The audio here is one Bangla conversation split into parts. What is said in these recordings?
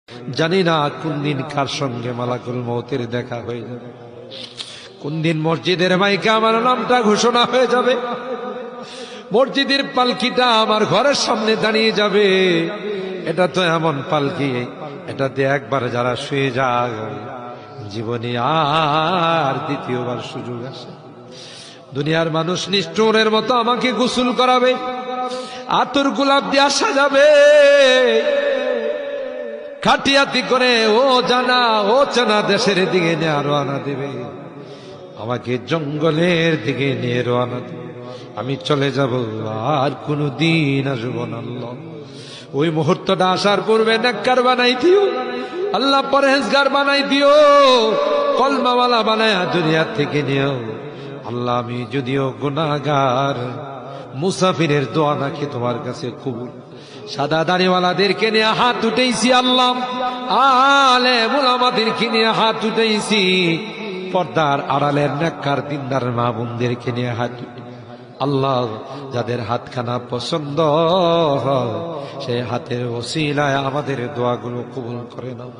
জানি না কোন দিন কার সঙ্গে মালাকুল মউতের দেখা হয়ে যাবে, কোন দিন মসজিদের মাইকে আমার নামটা ঘোষণা হয়ে যাবে, মসজিদের পালকিটা আমার ঘরের সামনে দাঁড়িয়ে যাবে। এটা তো এমন পালকি, এটাতে একবার যারা শুয়ে যায় জীবনে আর দ্বিতীয়বার সুযোগ আসে। দুনিয়ার মানুষ নিষ্ঠুরের মতো আমাকে গোসল করাবে, আতর গোলাপ দিয়ে আসা যাবে, খাটিয়াতি করে ও জানা ও চেনা দেশের দিকে নিয়ে রওনা দেবে, আমাকে জঙ্গলের দিকে নিয়ে রওনা দেবে। আমি চলে যাব, আর কোনো দিন আসবো না। আল্লাহ ওই মুহূর্তটা আসার পূর্বে নেককার বানাই দিও আল্লাহ, পরহেজগার বানাই দিও, কলমাওয়ালা বানায়া দুনিয়া থেকে নিও আল্লাহ। আমি যদিও গুনাহগার, মুসাফিরের দোয়া নাকি তোমার কাছে কবুল। সাদা দাড়িওয়ালাদেরকে নিয়ে হাত উঠেছি আল্লাহ, আলেম উলামাদেরকে নিয়ে হাত উঠেছি, পর্দার আড়ালের নেককার দিনদার মা বোনদেরকে নিয়ে হাত আল্লাহ। যাদের হাতখানা পছন্দ হয় সেই হাতের ওসিলায় আমাদের দোয়াগুলো কবুল করে নাও।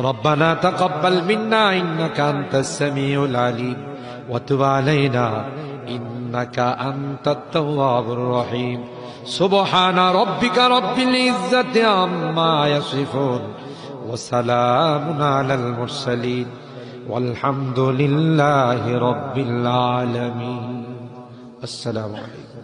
রব্বানা তাকাব্বাল মিন্না ইন্নাকা আনতাস সামিউল আলিম ওয়া তুব আলাইনা ইন্নাকা আনতাত তাওয়াবুর রহিম। সুবহানা রাব্বিকা রাব্বিল ইজ্জাতি আম্মা ইয়াসিফুন ওয়া সালামুন আলাল মুরসালিন ওয়ালহামদুলিল্লাহি রাব্বিল আলামিন। আসসালামু আলাইকুম।